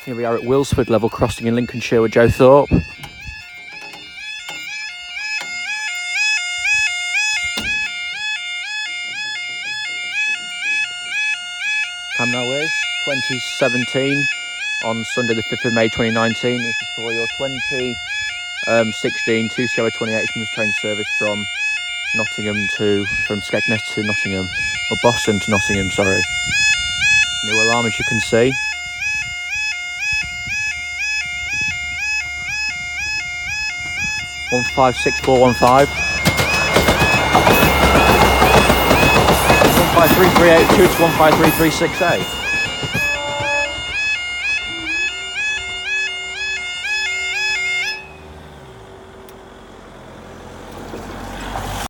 Here we are at Wilsford level crossing in Lincolnshire with Joe Thorpe. Time now is 2017 on Sunday the 5th of May 2019. This is for your 2016 2 Sierra 28 Express train service from Skegness to Nottingham, or Boston to Nottingham, sorry. New alarm, as you can see. One 56415. 15338 to 153368.